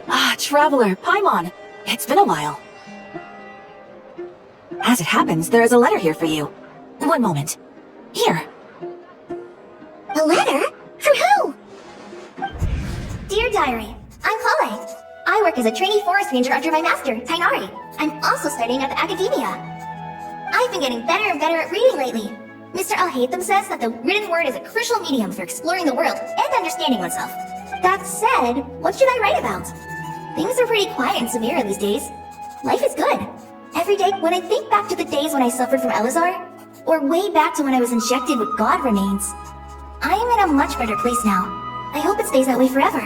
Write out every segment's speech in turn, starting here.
Ah, Traveler, Paimon. It's been a while. As it happens, there is a letter here for you. One moment. Here. A letter? From who? Dear Diary, I'm Chloe. I work as a trainee forest ranger under my master, Tainari. I'm also studying at the academia. I've been getting better and better at reading lately. Mr. Alhaitham says that the written word is a crucial medium for exploring the world and understanding oneself. That said, what should I write about? Things are pretty quiet in Sumeru these days. Life is good. Every day, when I think back to the days when I suffered from Elazar, or way back to when I was injected with god remains, I am in a much better place now. I hope it stays that way forever.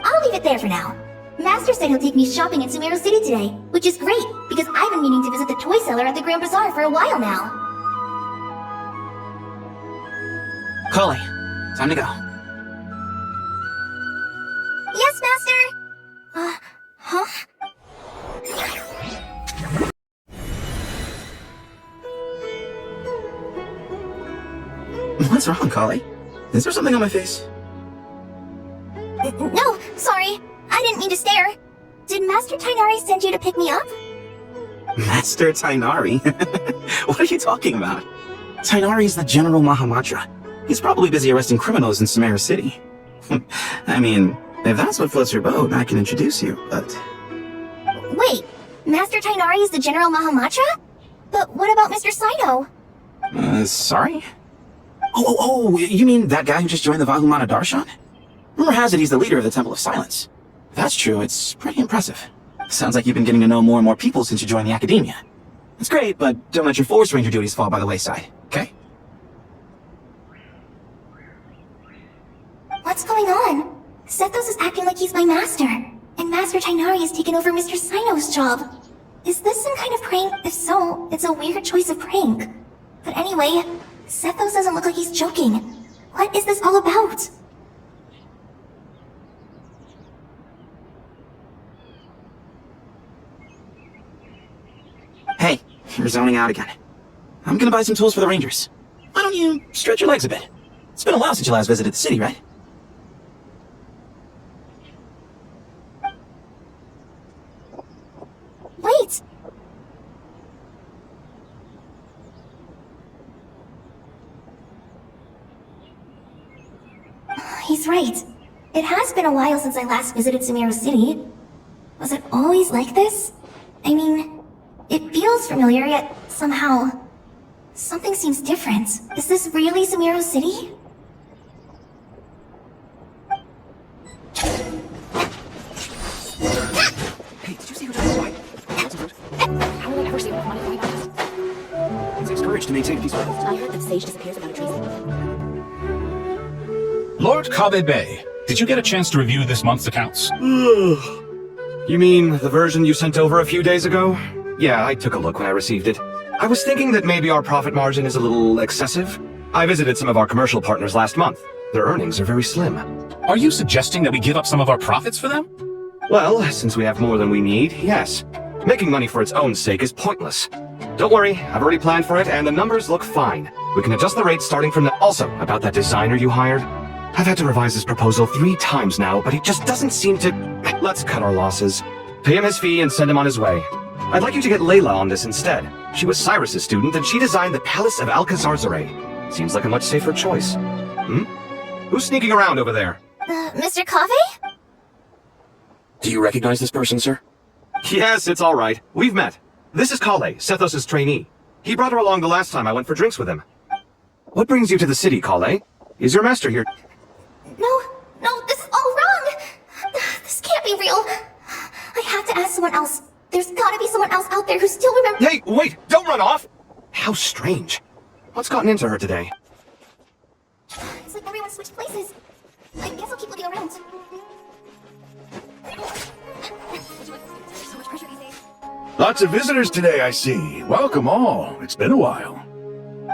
I'll leave it there for now. Master said he'll take me shopping in Sumeru City today, which is great, because I've been meaning to visit the toy seller at the Grand Bazaar for a while now. Kali, time to go. Yes, Master! Huh? What's wrong, Kali? Is there something on my face? No, sorry. I didn't mean to stare. Did Master Tainari send you to pick me up? Master Tainari? What are you talking about? Tainari is the General Mahamatra. He's probably busy arresting criminals in Sumeru City. I mean, if that's what floats your boat, I can introduce you, but... Wait, Master Tainari is the General Mahamatra? But what about Mr. Sino? Sorry? Oh, you mean that guy who just joined the Vahumana Darshan? Rumor has it he's the leader of the Temple of Silence. If that's true, it's pretty impressive. Sounds like you've been getting to know more and more people since you joined the academia. It's great, but don't let your forest ranger duties fall by the wayside, okay? What's going on? Sethos is acting like he's my master, and Master Tainari has taken over Mr. Sino's job. Is this some kind of prank? If so, it's a weird choice of prank. But anyway, Sethos doesn't look like he's joking. What is this all about? Hey, you're zoning out again. I'm gonna buy some tools for the rangers. Why don't you stretch your legs a bit? It's been a while since you last visited the city, right? Wait! He's right. It has been a while since I last visited Sumeru City. Was it always like this? I mean, it feels familiar, yet somehow... something seems different. Is this really Sumeru City? Hey, did you see who took the fight? How will I ever see what money going on? It takes courage to maintain peace with it. I heard that Sage disappears without a trace. Lord Kabe Bay, did you get a chance to review this month's accounts? You mean the version you sent over a few days ago? Yeah, I took a look when I received it. I was thinking that maybe our profit margin is a little excessive. I visited some of our commercial partners last month. Their earnings are very slim. Are you suggesting that we give up some of our profits for them? Well, since we have more than we need, yes. Making money for its own sake is pointless. Don't worry, I've already planned for it, and the numbers look fine. We can adjust the rates starting from the... Also, about that designer you hired. I've had to revise his proposal 3 times now, but he just doesn't seem to... Let's cut our losses. Pay him his fee and send him on his way. I'd like you to get Layla on this instead. She was Cyrus's student, and she designed the Palace of Alcazarzaray. Seems like a much safer choice. Who's sneaking around over there? Mr. Coffee? Do you recognize this person, sir? Yes, it's all right. We've met. This is Kale, Sethos' trainee. He brought her along the last time I went for drinks with him. What brings you to the city, Kale? Is your master here? No, this is all wrong! This can't be real. I have to ask someone else. There's gotta be someone else out there who still remembers— Hey, wait! Don't run off! How strange. What's gotten into her today? It's like everyone switched places. I guess I'll keep looking around. So much pressure these days. Lots of visitors today, I see. Welcome all. It's been a while.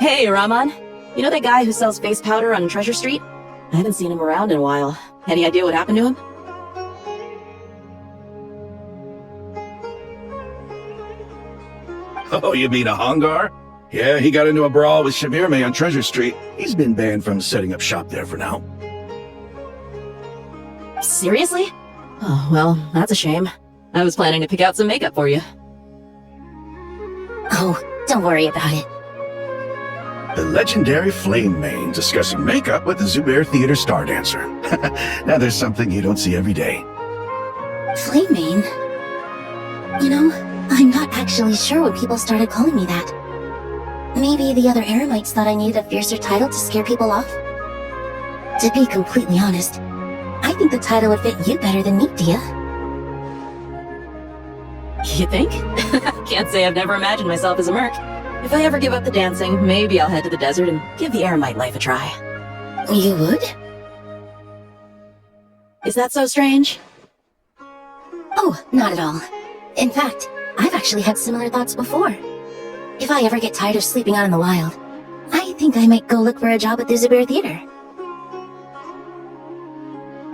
Hey, Raman. You know that guy who sells face powder on Treasure Street? I haven't seen him around in a while. Any idea what happened to him? Oh, you mean a Hungar? Yeah, he got into a brawl with Shamirme on Treasure Street. He's been banned from setting up shop there for now. Seriously? Oh, well, that's a shame. I was planning to pick out some makeup for you. Oh, don't worry about it. The legendary Flame Mane discussing makeup with the Zubair Theater star dancer. Now there's something you don't see every day. Flame Mane? You know, I'm not actually sure when people started calling me that. Maybe the other Eremites thought I needed a fiercer title to scare people off? To be completely honest, I think the title would fit you better than me, Dia. You think? Can't say I've never imagined myself as a merc. If I ever give up the dancing, maybe I'll head to the desert and give the Eremite life a try. You would? Is that so strange? Oh, not at all. In fact, I've actually had similar thoughts before. If I ever get tired of sleeping out in the wild, I think I might go look for a job at the Zubair Theater.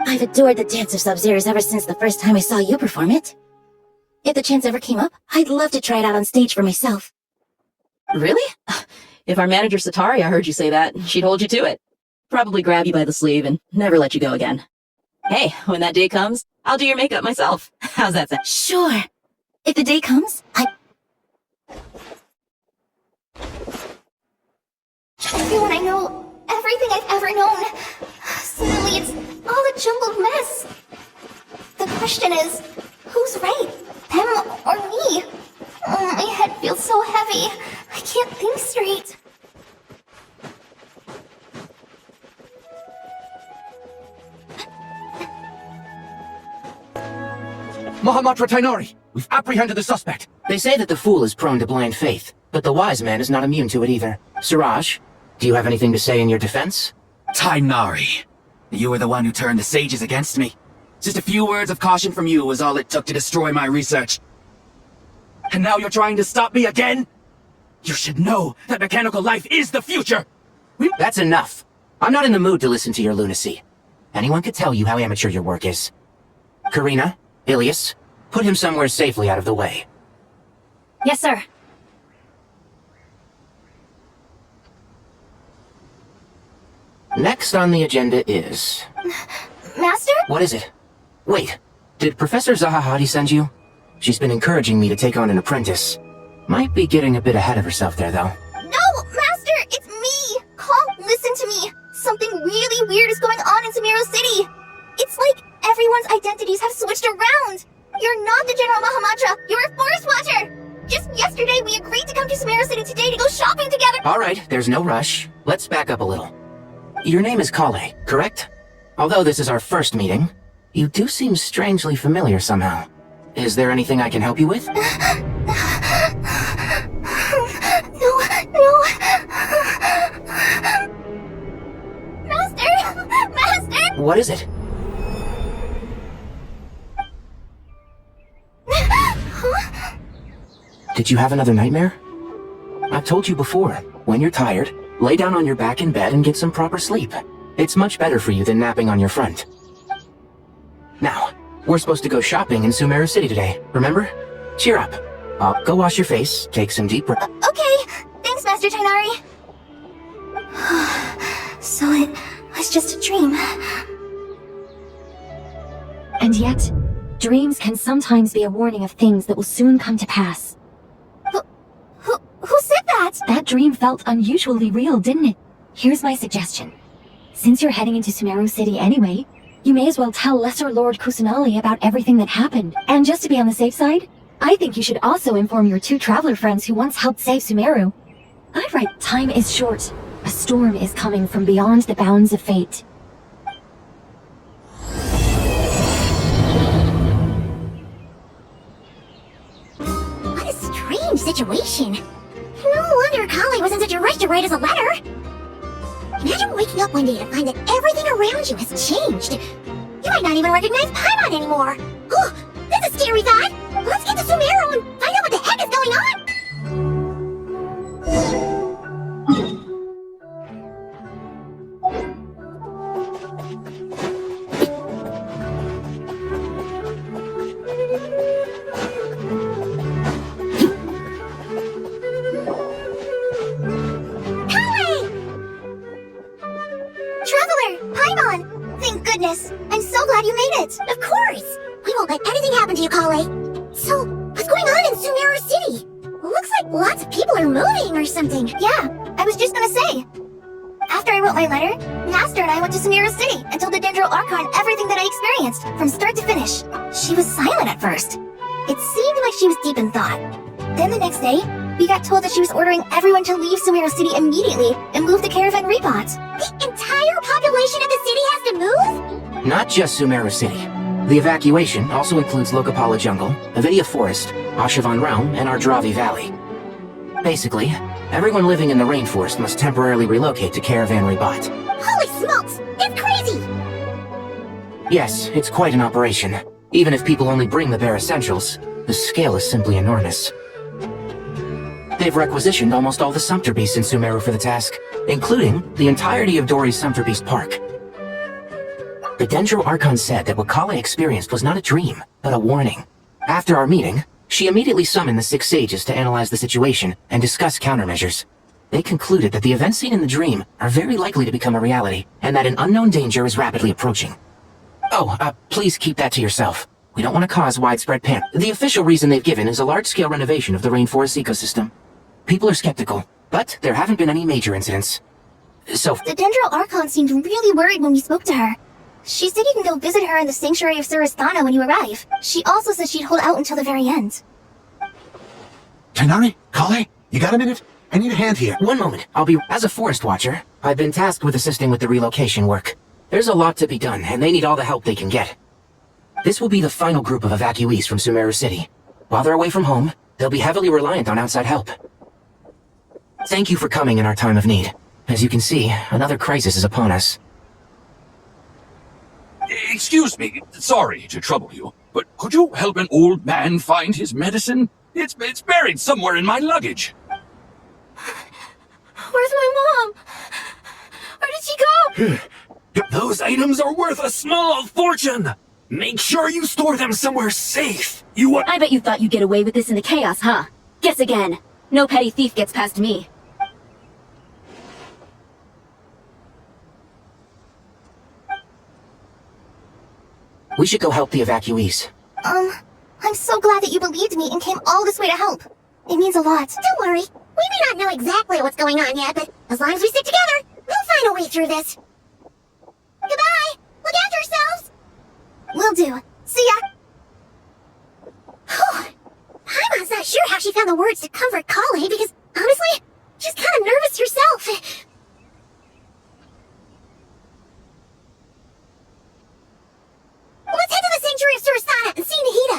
I've adored the dance of Sub-Zeros ever since the first time I saw you perform it. If the chance ever came up, I'd love to try it out on stage for myself. Really? If our manager Sataria heard you say that, she'd hold you to it. Probably grab you by the sleeve and never let you go again. Hey, when that day comes, I'll do your makeup myself. How's that sound? Sure. If the day comes, Everyone I know, everything I've ever known. Suddenly it's all a jumbled mess. The question is, who's right? Them or me? Oh, my head feels so heavy. I can't think straight. Mahamatra Tainari, we've apprehended the suspect. They say that the fool is prone to blind faith, but the wise man is not immune to it either. Siraj, do you have anything to say in your defense? Tainari, you were the one who turned the sages against me. Just a few words of caution from you was all it took to destroy my research. And now you're trying to stop me again? You should know that mechanical life is the future! That's enough. I'm not in the mood to listen to your lunacy. Anyone could tell you how amateur your work is. Karina, Ilias, put him somewhere safely out of the way. Yes, sir. Next on the agenda is... Master? What is it? Wait, did Professor Zahahadi send you? She's been encouraging me to take on an apprentice. Might be getting a bit ahead of herself there, though. No, Master! It's me! Listen to me! Something really weird is going on in Sumeru City! It's like everyone's identities have switched around! You're not the General Mahamatra! You're a Forest Watcher! Just yesterday we agreed to come to Sumeru City today to go shopping together! Alright, there's no rush. Let's back up a little. Your name is Kale, correct? Although this is our first meeting, you do seem strangely familiar somehow. Is there anything I can help you with? No. Master! What is it? Did you have another nightmare? I've told you before, when you're tired, lay down on your back in bed and get some proper sleep. It's much better for you than napping on your front. Now, we're supposed to go shopping in Sumeru City today, remember? Cheer up. Go wash your face, take some deep breath. Okay, thanks, Master Tainari. So it was just a dream. And yet, dreams can sometimes be a warning of things that will soon come to pass. Who said that? That dream felt unusually real, didn't it? Here's my suggestion. Since you're heading into Sumeru City anyway, you may as well tell Lesser Lord Kusanali about everything that happened. And just to be on the safe side, I think you should also inform your two traveler friends who once helped save Sumeru. I'd write, time is short. A storm is coming from beyond the bounds of fate. What a strange situation. No wonder Kale was in such a rush to write us a letter. Imagine waking up one day to find that everything around you has changed. You might not even recognize Paimon anymore. Oh, that's a scary thought. Let's get to Sumeru and find out what the heck is going on. Traveler! Paimon! Thank goodness! I'm so glad you made it! Of course! let anything happen to you, Kale. So, what's going on in Sumeru City? Looks like lots of people are moving or something. Yeah, I was just gonna say. After I wrote my letter, Master and I went to Sumeru City and told the Dendro Archon everything that I experienced, from start to finish. She was silent at first. It seemed like she was deep in thought. Then the next day, we got told that she was ordering everyone to leave Sumeru City immediately and move to Caravan Repot. The entire population of the city has to move? Not just Sumeru City. The evacuation also includes Lokapala Jungle, Avidia Forest, Ashavan Realm, and Ardravi Valley. Basically, everyone living in the rainforest must temporarily relocate to Caravan Repot. Holy smokes! It's crazy! Yes, it's quite an operation. Even if people only bring the bare essentials, the scale is simply enormous. They've requisitioned almost all the Sumpter Beasts in Sumeru for the task, including the entirety of Dori's Sumpter Beast Park. The Dendro Archon said that what Kale experienced was not a dream, but a warning. After our meeting, she immediately summoned the 6 sages to analyze the situation and discuss countermeasures. They concluded that the events seen in the dream are very likely to become a reality, and that an unknown danger is rapidly approaching. Oh, please keep that to yourself. We don't want to cause widespread panic. The official reason they've given is a large-scale renovation of the rainforest ecosystem. People are skeptical, but there haven't been any major incidents. So... The Dendro Archon seemed really worried when we spoke to her. She said you can go visit her in the Sanctuary of Surasthana when you arrive. She also said she'd hold out until the very end. Tainari? Kale? You got a minute? I need a hand here. One moment. As a forest watcher, I've been tasked with assisting with the relocation work. There's a lot to be done, and they need all the help they can get. This will be the final group of evacuees from Sumeru City. While they're away from home, they'll be heavily reliant on outside help. Thank you for coming in our time of need. As you can see, another crisis is upon us. Excuse me, sorry to trouble you, but could you help an old man find his medicine? It's buried somewhere in my luggage. Where's my mom? Where did she go? Those items are worth a small fortune! Make sure you store them somewhere safe! I bet you thought you'd get away with this in the chaos, huh? Guess again. No petty thief gets past me. We should go help the evacuees. I'm so glad that you believed me and came all this way to help. It means a lot. Don't worry. We may not know exactly what's going on yet, but as long as we stick together, we'll find a way through this. Goodbye! Look after yourselves! Will do. See ya! Paimon's not sure how she found the words to comfort Kale because, honestly, she's kind of nervous herself. Let's head to the Sanctuary of Surasthana and see Nahida.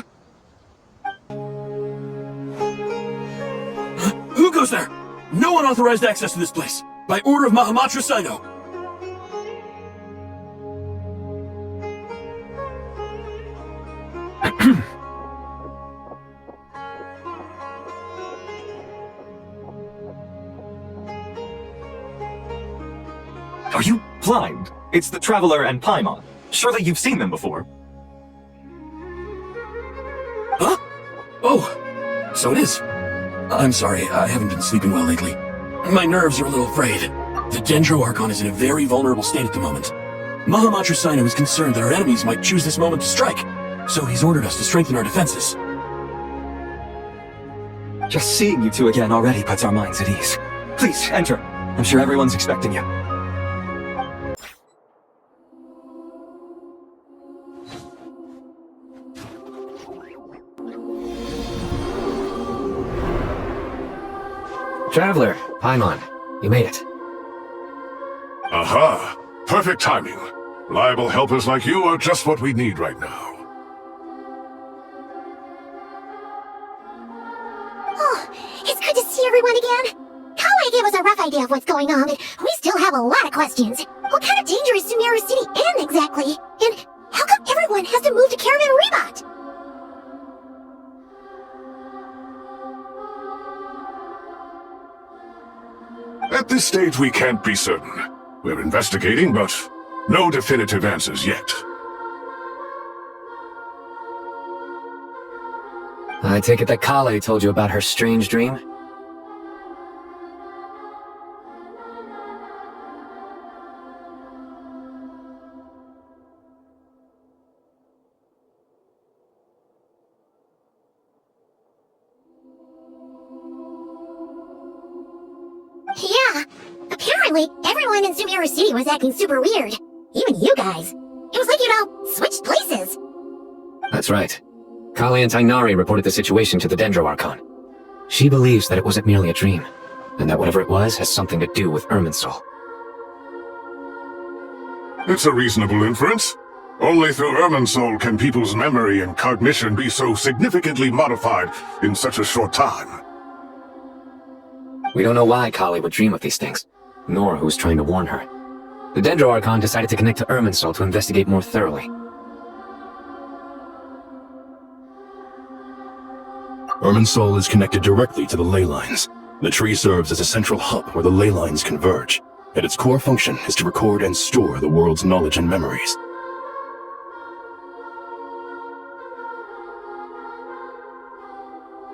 Who goes there? No unauthorized access to this place. By order of Mahamatra Saino. Are you blind? It's the Traveler and Paimon. Surely you've seen them before. Huh? Oh, so it is. I'm sorry, I haven't been sleeping well lately. My nerves are a little frayed. The Dendro Archon is in a very vulnerable state at the moment. Mahamatra Saino is concerned that our enemies might choose this moment to strike, so he's ordered us to strengthen our defenses. Just seeing you two again already puts our minds at ease. Please, enter. I'm sure everyone's expecting you. Traveler, Paimon, you made it. Aha! Perfect timing. Reliable helpers like you are just what we need right now. Oh, it's good to see everyone again. Kale gave us a rough idea of what's going on, but we still have a lot of questions. What kind of danger is Sumeru City in exactly? And how come everyone has to move to Caravan Repot? At this stage, we can't be certain. We're investigating, but no definitive answers yet. I take it that Kale told you about her strange dream? Sadly, everyone in Sumeru City was acting super weird. Even you guys. It was like you'd all switched places. That's right. Kali and Tainari reported the situation to the Dendro Archon. She believes that it wasn't merely a dream, and that whatever it was has something to do with Irminsul. It's a reasonable inference. Only through Irminsul can people's memory and cognition be so significantly modified in such a short time. We don't know why Kali would dream of these things, nor who was trying to warn her. The Dendro Archon decided to connect to Irminsul to investigate more thoroughly. Irminsul is connected directly to the Ley Lines. The tree serves as a central hub where the Ley Lines converge, and its core function is to record and store the world's knowledge and memories.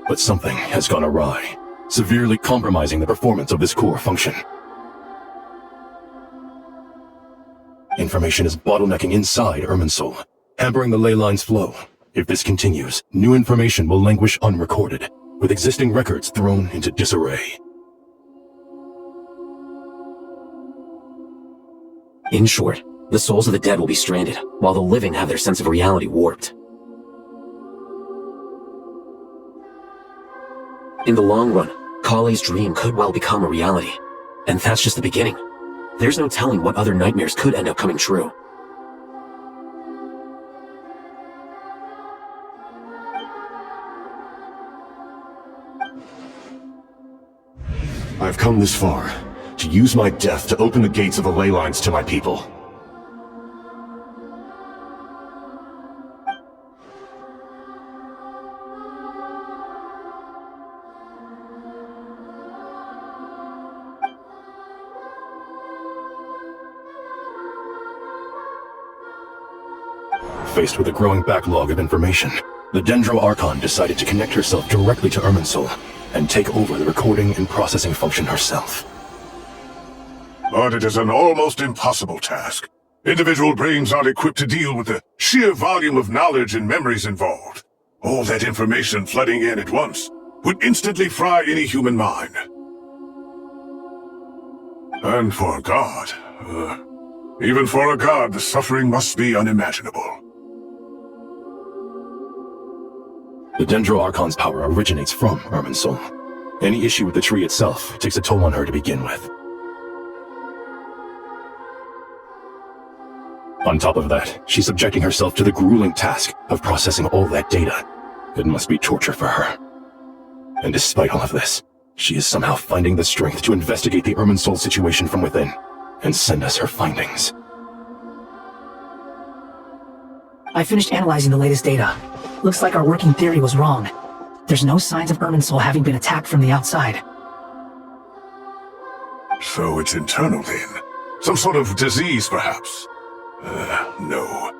But something has gone awry, severely compromising the performance of this core function. Information is bottlenecking inside Irminsul, hampering the Ley Lines' flow. If this continues, new information will languish unrecorded, with existing records thrown into disarray. In short, the souls of the dead will be stranded, while the living have their sense of reality warped. In the long run, Kali's dream could well become a reality. And that's just the beginning. There's no telling what other nightmares could end up coming true. I've come this far, to use my death to open the gates of the Ley Lines to my people. Faced with a growing backlog of information, the Dendro Archon decided to connect herself directly to Irminsul and take over the recording and processing function herself. But it is an almost impossible task. Individual brains aren't equipped to deal with the sheer volume of knowledge and memories involved. All that information flooding in at once would instantly fry any human mind. And for a god, even for a god, the suffering must be unimaginable. The Dendro Archon's power originates from Irminsul. Any issue with the tree itself takes a toll on her to begin with. On top of that, she's subjecting herself to the grueling task of processing all that data. It must be torture for her. And despite all of this, she is somehow finding the strength to investigate the Irminsul situation from within and send us her findings. I finished analyzing the latest data. Looks like our working theory was wrong. There's no signs of Irminsul having been attacked from the outside. So it's internal then? Some sort of disease, perhaps? No.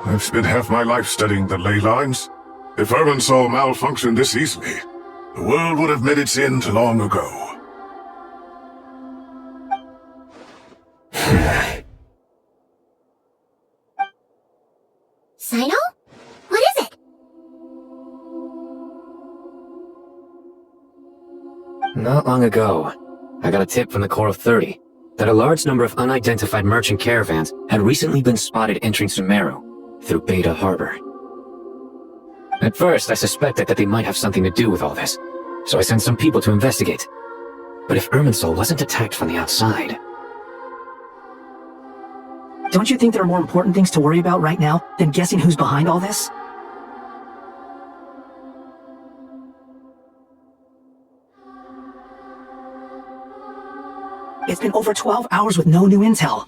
I've spent half my life studying the Ley Lines. If Irminsul malfunctioned this easily, the world would have met its end long ago. Sino? What is it? Not long ago, I got a tip from the Core of 30 that a large number of unidentified merchant caravans had recently been spotted entering Sumeru through Beta Harbor. At first, I suspected that they might have something to do with all this, so I sent some people to investigate. But if Irminsul wasn't attacked from the outside... Don't you think there are more important things to worry about right now than guessing who's behind all this? It's been over 12 hours with no new intel.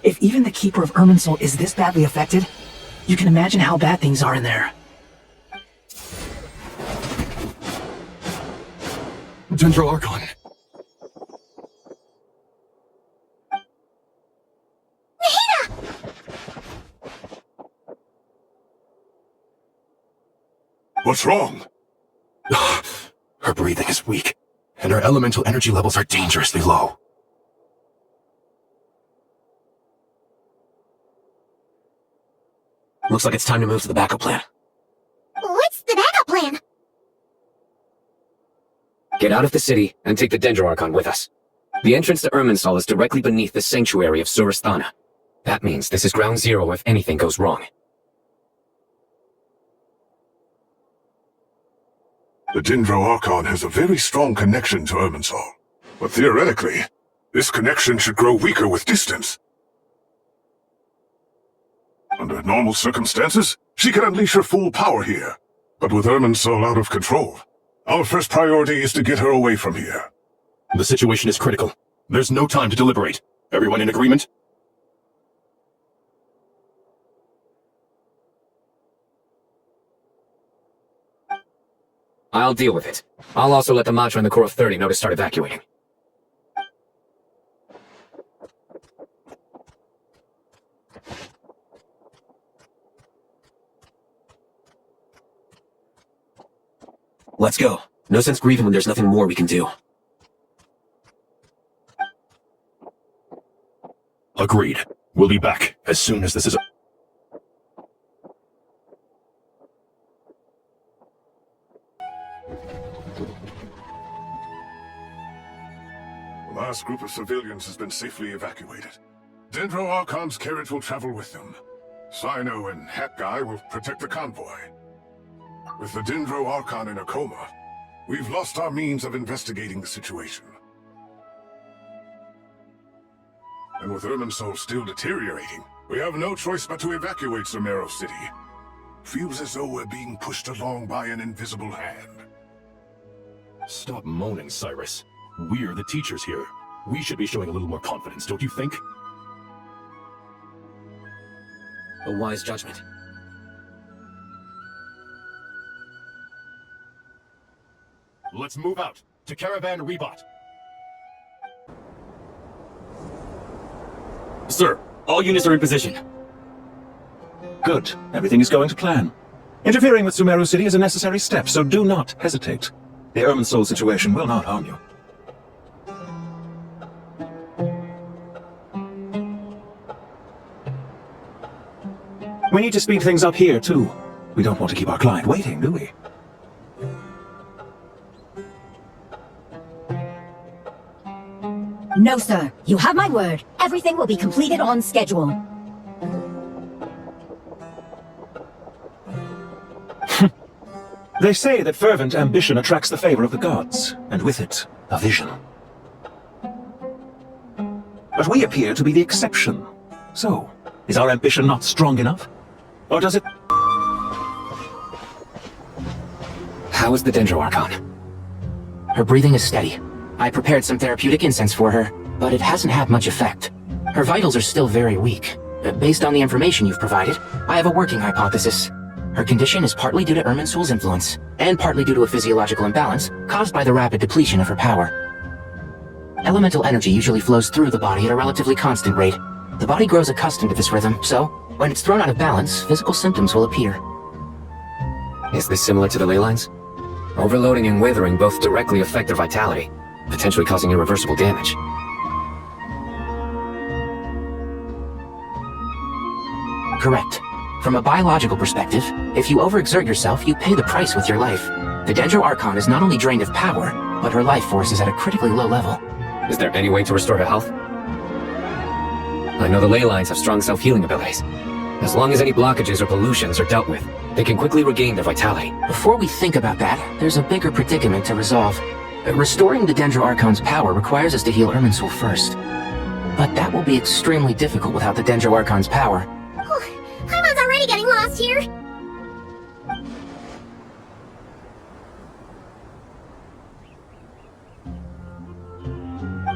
If even the Keeper of Irminsul is this badly affected, you can imagine how bad things are in there. Dendro Archon. What's wrong? Her breathing is weak, and her elemental energy levels are dangerously low. Looks like it's time to move to the backup plan. What's the backup plan? Get out of the city and take the Dendro Archon with us. The entrance to Irminsul is directly beneath the sanctuary of Surasthana. That means this is ground zero if anything goes wrong. The Dendro Archon has a very strong connection to Irminsul. But theoretically, this connection should grow weaker with distance. Under normal circumstances, she can unleash her full power here. But with Irminsul out of control, our first priority is to get her away from here. The situation is critical. There's no time to deliberate. Everyone in agreement? I'll deal with it. I'll also let the Matra and the Core of 30 know to start evacuating. Let's go. No sense grieving when there's nothing more we can do. Agreed. We'll be back as soon as this is... The last group of civilians has been safely evacuated. Dendro Archon's carriage will travel with them. Sino and Hat Guy will protect the convoy. With the Dendro Archon in a coma, we've lost our means of investigating the situation. And with Irminsul still deteriorating, we have no choice but to evacuate Sumeru City. Feels as though we're being pushed along by an invisible hand. Stop moaning, Cyrus. We're the teachers here. We should be showing a little more confidence, don't you think? A wise judgment. Let's move out to Caravan Rebot. Sir, all units are in position. Good. Everything is going to plan. Interfering with Sumeru City is a necessary step, so do not hesitate. The Irminsul situation will not harm you. We need to speed things up here, too. We don't want to keep our client waiting, do we? No, sir. You have my word. Everything will be completed on schedule. They say that fervent ambition attracts the favor of the gods, and with it, a vision. But we appear to be the exception. So, is our ambition not strong enough? Or does it... How is the Dendro Archon? Her breathing is steady. I prepared some therapeutic incense for her, but it hasn't had much effect. Her vitals are still very weak. Based on the information you've provided, I have a working hypothesis. Her condition is partly due to Irminsul's influence, and partly due to a physiological imbalance caused by the rapid depletion of her power. Elemental energy usually flows through the body at a relatively constant rate. The body grows accustomed to this rhythm, so when it's thrown out of balance, physical symptoms will appear. Is this similar to the Ley Lines? Overloading and withering both directly affect their vitality, potentially causing irreversible damage. Correct. From a biological perspective, if you overexert yourself, you pay the price with your life. The Dendro Archon is not only drained of power, but her life force is at a critically low level. Is there any way to restore her health? I know the Ley Lines have strong self-healing abilities. As long as any blockages or pollutions are dealt with, they can quickly regain their vitality. Before we think about that, there's a bigger predicament to resolve. Restoring the Dendro Archon's power requires us to heal Irminsul first. But that will be extremely difficult without the Dendro Archon's power. Paimon's already getting lost here.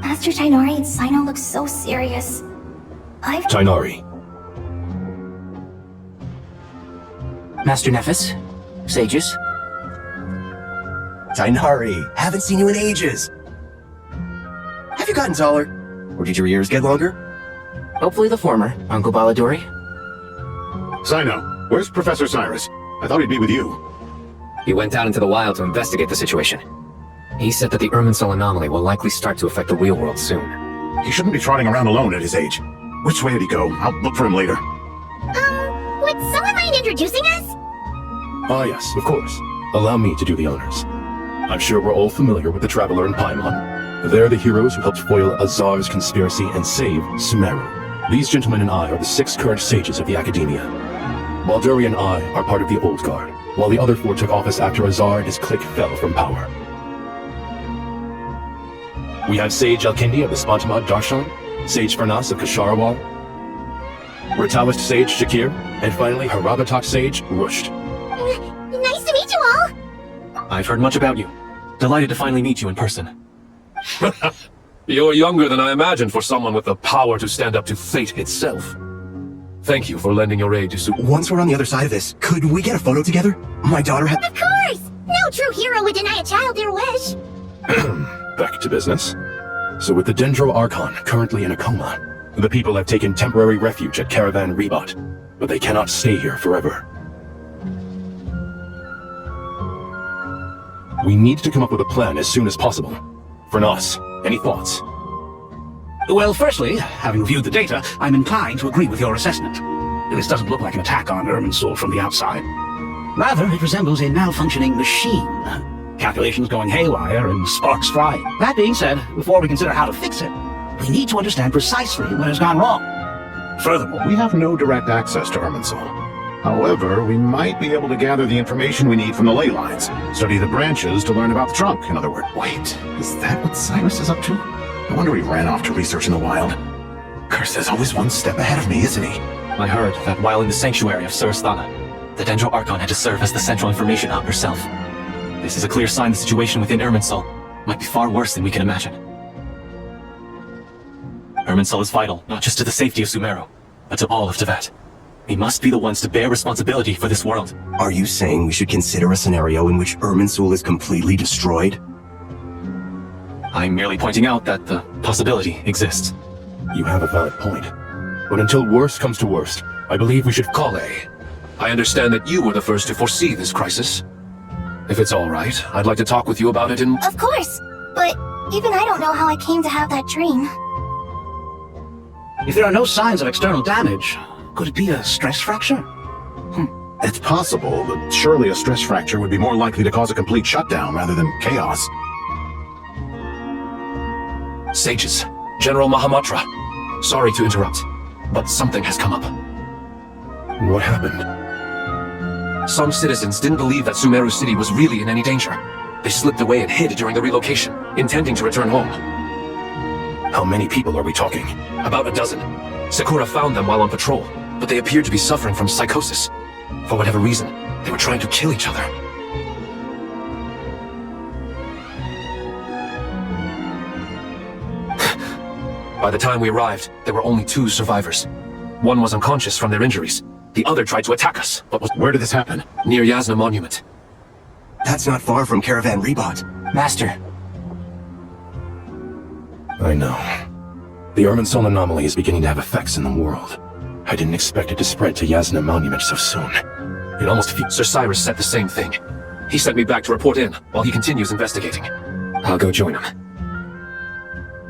Master Tainari and Sino look so serious. Tainari. Master Naphis? Sages? Tainari, haven't seen you in ages. Have you gotten taller? Or did your ears get longer? Hopefully the former, Uncle Baladori. Sino, where's Professor Cyrus? I thought he'd be with you. He went out into the wild to investigate the situation. He said that the Irminsul anomaly will likely start to affect the real world soon. He shouldn't be trotting around alone at his age. Which way did he go? I'll look for him later. Would someone mind introducing us? Ah yes, of course. Allow me to do the honors. I'm sure we're all familiar with the Traveler in Paimon. They're the heroes who helped foil Azar's conspiracy and save Sumeru. These gentlemen and I are the 6 current sages of the Academia. Balduri and I are part of the Old Guard, while the other 4 took office after Azar and his clique fell from power. We have Sage Alkindi of the Spantamad Darshan, Sage Farnas of Kasharawar, Rataoist Sage Shakir, and finally Harabatak Sage Rusht. Nice to meet you all! I've heard much about you. Delighted to finally meet you in person. You're younger than I imagined for someone with the power to stand up to fate itself. Thank you for lending your aid to Once we're on the other side of this, could we get a photo together? My daughter had— Of course! No true hero would deny a child their wish! Back to business. So with the Dendro Archon currently in a coma, the people have taken temporary refuge at Caravan Rebot, but they cannot stay here forever. We need to come up with a plan as soon as possible. Farnas, any thoughts? Well, firstly, having viewed the data, I'm inclined to agree with your assessment. This doesn't look like an attack on Irminsul from the outside. Rather, it resembles a malfunctioning machine. Calculations going haywire and sparks flying. That being said, before we consider how to fix it, we need to understand precisely what has gone wrong. Furthermore, we have no direct access to Irminsul. However, we might be able to gather the information we need from the Ley Lines. Study the branches to learn about the trunk, in other words. Wait, is that what Cyrus is up to? I wonder he ran off to research in the wild. Curse is always one step ahead of me, isn't he? I heard that while in the sanctuary of Surasthana, the Dendro Archon had to serve as the central information hub herself. This is a clear sign the situation within Irminsul might be far worse than we can imagine. Irminsul is vital, not just to the safety of Sumeru, but to all of Teyvat. We must be the ones to bear responsibility for this world. Are you saying we should consider a scenario in which Irminsul is completely destroyed? I'm merely pointing out that the possibility exists. You have a valid point. But until worst comes to worst, I believe we should call Ley. I understand that you were the first to foresee this crisis. If it's all right, I'd like to talk with you about it in— Of course! But even I don't know how I came to have that dream. if there are no signs of external damage, could it be a stress fracture? It's possible, but surely a stress fracture would be more likely to cause a complete shutdown rather than chaos. Sages, General Mahamatra. Sorry to interrupt, but something has come up. What happened? Some citizens didn't believe that Sumeru City was really in any danger. They slipped away and hid during the relocation, intending to return home. How many people are we talking? About a dozen. Sakura found them while on patrol, but they appeared to be suffering from psychosis. For whatever reason, they were trying to kill each other. By the time we arrived, there were only 2 survivors. One was unconscious from their injuries. The other tried to attack us, but was— Where did this happen? Near Yasna Monument. That's not far from Caravan Rebot. Master. I know. The Irminsul anomaly is beginning to have effects in the world. I didn't expect it to spread to Yasna Monument so soon. It almost— Sir Cyrus said the same thing. He sent me back to report in, while he continues investigating. I'll go join him.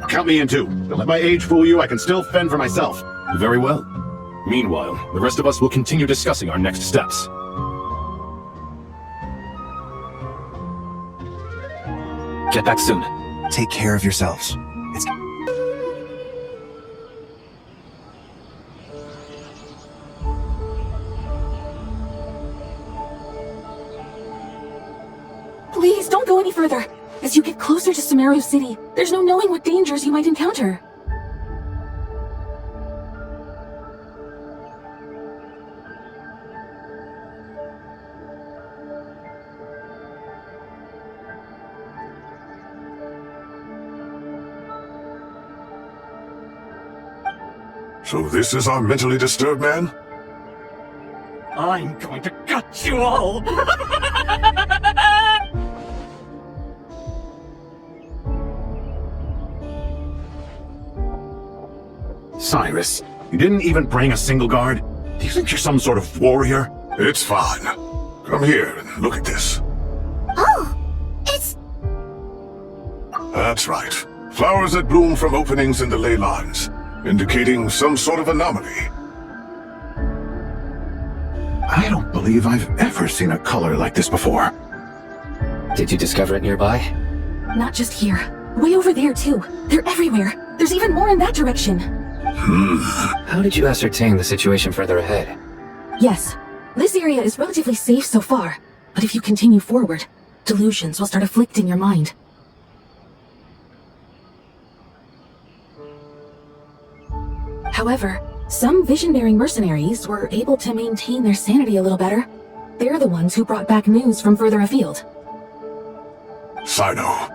Count me in too. Don't let my age fool you, I can still fend for myself. Very well. Meanwhile, the rest of us will continue discussing our next steps. Get back soon. Take care of yourselves. It's— Please, don't go any further. As you get closer to Sumeru City, there's no knowing what dangers you might encounter. So this is our mentally disturbed man? I'm going to gut you all! Cyrus, you didn't even bring a single guard? Do you think you're some sort of warrior? It's fine. Come here and look at this. Oh, it's... That's right. Flowers that bloom from openings in the ley lines, indicating some sort of anomaly. I don't believe I've ever seen a color like this before. Did you discover it nearby? Not just here. Way over there, too. They're everywhere. There's even more in that direction. How did you ascertain the situation further ahead? Yes, this area is relatively safe so far. But if you continue forward, delusions will start afflicting your mind. However, some vision-bearing mercenaries were able to maintain their sanity a little better. They're the ones who brought back news from further afield. Sino,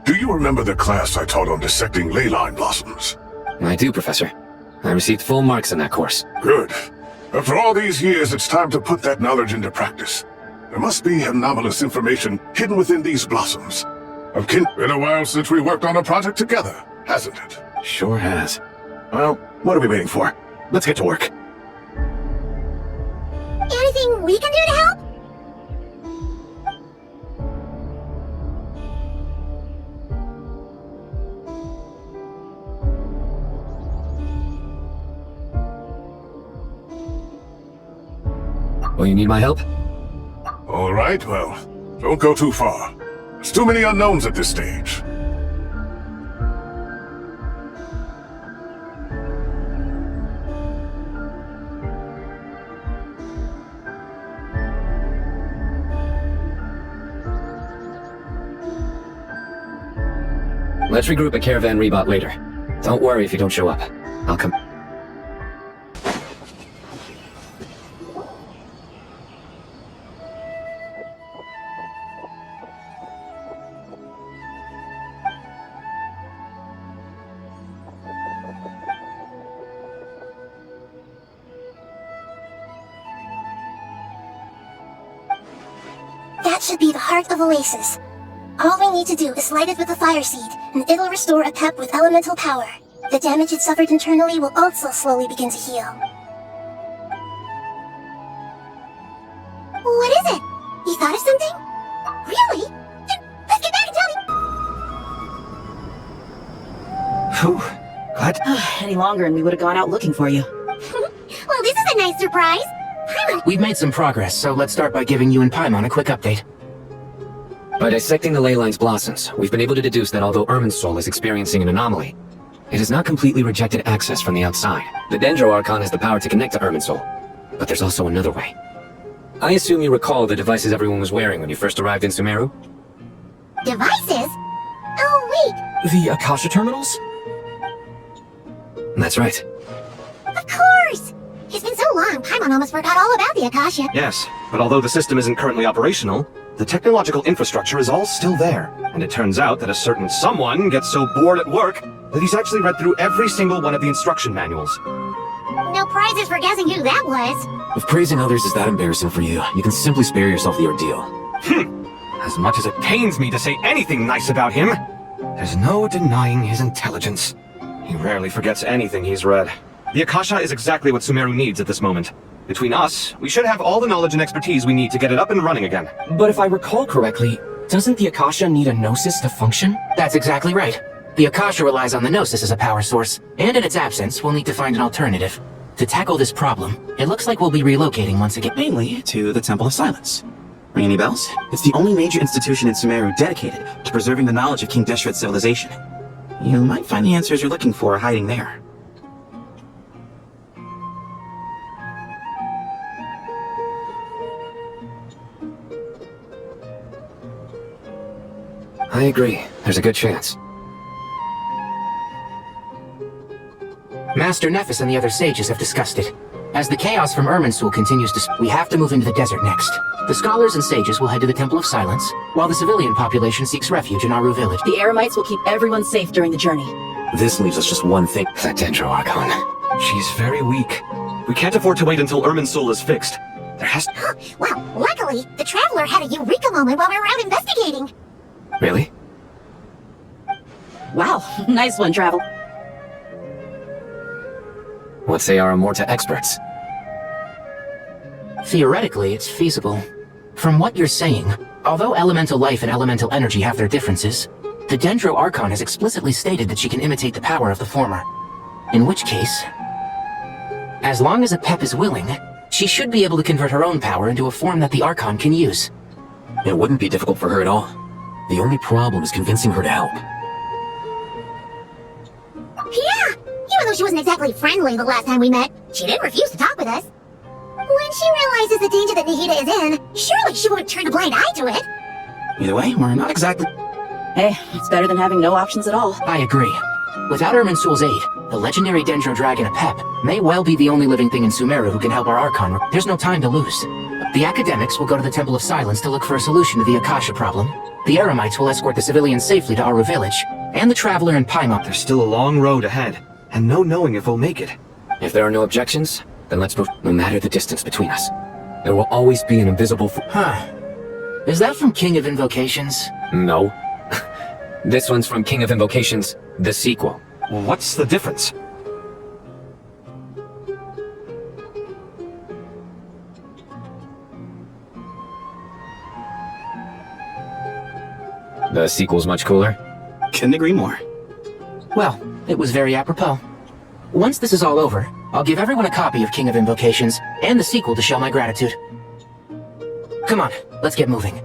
do you remember the class I taught on dissecting ley line blossoms? I do, Professor. I received full marks in that course. Good. After all these years, it's time to put that knowledge into practice. There must be anomalous information hidden within these blossoms. Been a while since we worked on a project together, hasn't it? Sure has. Well, what are we waiting for? Let's get to work. Anything we can do to help? Well, you need my help? All right, well, don't go too far. There's too many unknowns at this stage. Let's regroup at Caravan Rebot later. Don't worry if you don't show up. I'll come. That should be the heart of Oasis. All we need to do is light it with a fire seed, and it'll restore a pep with elemental power. The damage it suffered internally will also slowly begin to heal. What is it? You thought of something? Really? Then let's get back and tell me! Whew. Glad. Any longer and we would have gone out looking for you. Well, this is a nice surprise! Paimon! We've made some progress, so let's start by giving you and Paimon a quick update. By dissecting the Ley Lines blossoms, we've been able to deduce that although Irminsul is experiencing an anomaly, it has not completely rejected access from the outside. The Dendro Archon has the power to connect to Irminsul, but there's also another way. I assume you recall the devices everyone was wearing when you first arrived in Sumeru? Devices? Oh, wait! The Akasha terminals? That's right. Of course! It's been so long, Paimon almost forgot all about the Akasha. Yes, but although the system isn't currently operational, the technological infrastructure is all still there. And it turns out that a certain someone gets so bored at work that he's actually read through every single one of the instruction manuals. No prizes for guessing who that was. If praising others is that embarrassing for you, you can simply spare yourself the ordeal. As much as it pains me to say anything nice about him, there's no denying his intelligence. He rarely forgets anything he's read. The Akasha is exactly what Sumeru needs at this moment. Between us, we should have all the knowledge and expertise we need to get it up and running again. But if I recall correctly, doesn't the Akasha need a Gnosis to function? That's exactly right. The Akasha relies on the Gnosis as a power source, and in its absence, we'll need to find an alternative. To tackle this problem, it looks like we'll be relocating once again. Mainly to the Temple of Silence. Ring any bells? It's the only major institution in Sumeru dedicated to preserving the knowledge of King Deshret's civilization. You might find the answers you're looking for hiding there. I agree. There's a good chance. Master Naphis and the other sages have discussed it. As the chaos from Irminsul continues to we have to move into the desert next. The scholars and sages will head to the Temple of Silence, while the civilian population seeks refuge in Aru village. The Eremites will keep everyone safe during the journey. This leaves us just one thing. That Dendro Archon. She's very weak. We can't afford to wait until Irminsul is fixed. There has to... Well, luckily, the Traveler had a eureka moment while we were out investigating. Really? Wow, nice one, Travel. What say our Amorta experts? Theoretically, it's feasible. From what you're saying, although elemental life and elemental energy have their differences, the Dendro Archon has explicitly stated that she can imitate the power of the former. In which case, as long as a Pep is willing, she should be able to convert her own power into a form that the Archon can use. It wouldn't be difficult for her at all. The only problem is convincing her to help. though she wasn't exactly friendly the last time we met, she didn't refuse to talk with us. When she realizes the danger that Nahida is in, surely she won't turn a blind eye to it. Either way, we're not exactly... Hey, it's better than having no options at all. I agree. Without Irminsul's aid, the legendary Dendro Dragon Apep may well be the only living thing in Sumeru who can help our Archon. There's no time to lose. The academics will go to the Temple of Silence to look for a solution to the Akasha problem. The Eremites will escort the civilians safely to Aru Village. And the Traveler and Paimon. There's still a long road ahead, and no knowing if we'll make it. If there are no objections, then let's move, no matter the distance between us. There will always be an invisible Is that from King of Invocations? No. This one's from King of Invocations, the sequel. What's the difference? The sequel's much cooler? Couldn't agree more. Well, it was very apropos. Once this is all over, I'll give everyone a copy of King of Invocations and the sequel to show my gratitude. Come on, let's get moving.